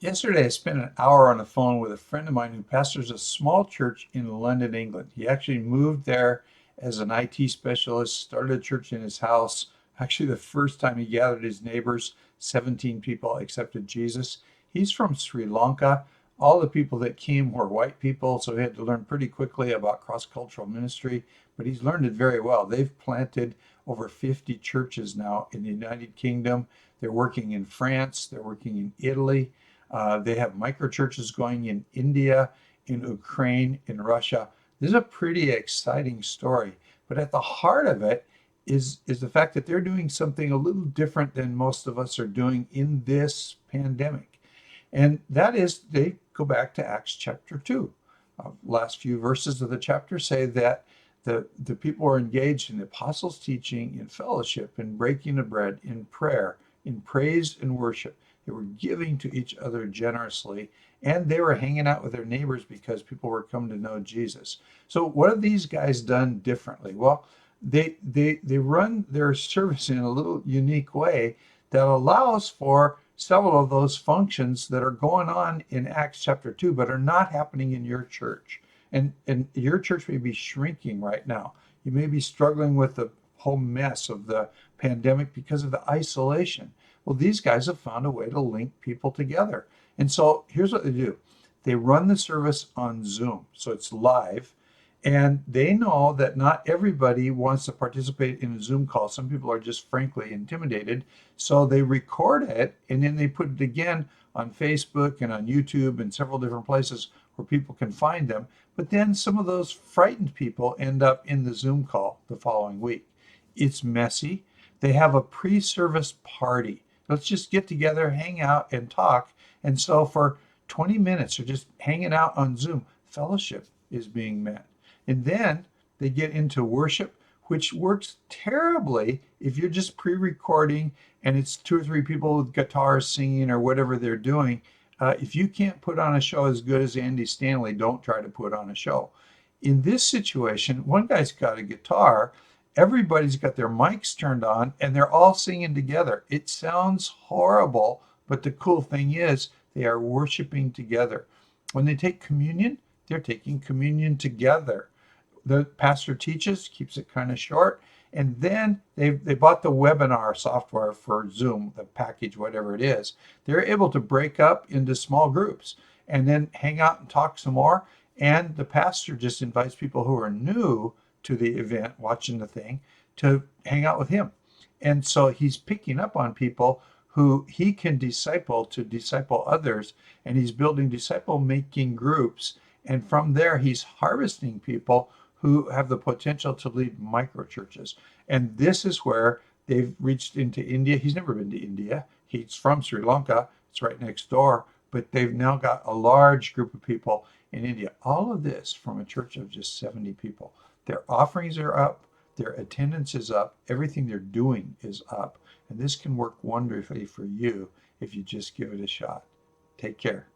Yesterday, I spent an hour on the phone with a friend of mine who pastors a small church in London, England. He actually moved there as an IT specialist, started a church in his house. Actually, the first time he gathered his neighbors, 17 people accepted Jesus. He's from Sri Lanka. All the people that came were white people, so he had to learn pretty quickly about cross-cultural ministry, but he's learned it very well. They've planted over 50 churches now in the United Kingdom. They're working in France, they're working in Italy. They have micro churches going in India, in Ukraine, in Russia. This is a pretty exciting story. But at the heart of it is the fact that they're doing something a little different than most of us are doing in this pandemic. And that is they go back to Acts chapter 2. Last few verses of the chapter say that the people are engaged in the apostles' teaching, in fellowship, in breaking of bread, in prayer, in praise and worship. They were giving to each other generously, and they were hanging out with their neighbors because people were coming to know Jesus. So, what have these guys done differently? Well, they run their service in a little unique way that allows for several of those functions that are going on in Acts chapter 2, but are not happening in your church. And your church may be shrinking right now. You may be struggling with the whole mess of the pandemic because of the isolation. Well, these guys have found a way to link people together. And so here's what they do. They run the service on Zoom, so it's live. And they know that not everybody wants to participate in a Zoom call. Some people are just frankly intimidated. So they record it and then they put it again on Facebook and on YouTube and several different places where people can find them. But then some of those frightened people end up in the Zoom call the following week. It's messy. They have a pre service party. Let's just get together, hang out, and talk. And so for 20 minutes, they're just hanging out on Zoom. Fellowship is being met. And then they get into worship, which works terribly if you're just pre recording and it's two or three people with guitars singing or whatever they're doing. If you can't put on a show as good as Andy Stanley, don't try to put on a show. In this situation, one guy's got a guitar, everybody's got their mics turned on, and they're all singing together. It sounds horrible, but the cool thing is they are worshiping together. When they take communion, they're taking communion together. The pastor teaches, keeps it kind of short, and then they bought the webinar software for Zoom, the package, whatever it is. They're able to break up into small groups and then hang out and talk some more. And the pastor just invites people who are new to the event, watching the thing, to hang out with him. And so he's picking up on people who he can disciple to disciple others, and he's building disciple making groups. And from there, he's harvesting people who have the potential to lead micro churches. And this is where they've reached into India. He's never been to India. He's from Sri Lanka. It's right next door. But they've now got a large group of people in India. All of this from a church of just 70 people. Their offerings are up. Their attendance is up. Everything they're doing is up. And this can work wonderfully for you if you just give it a shot. Take care.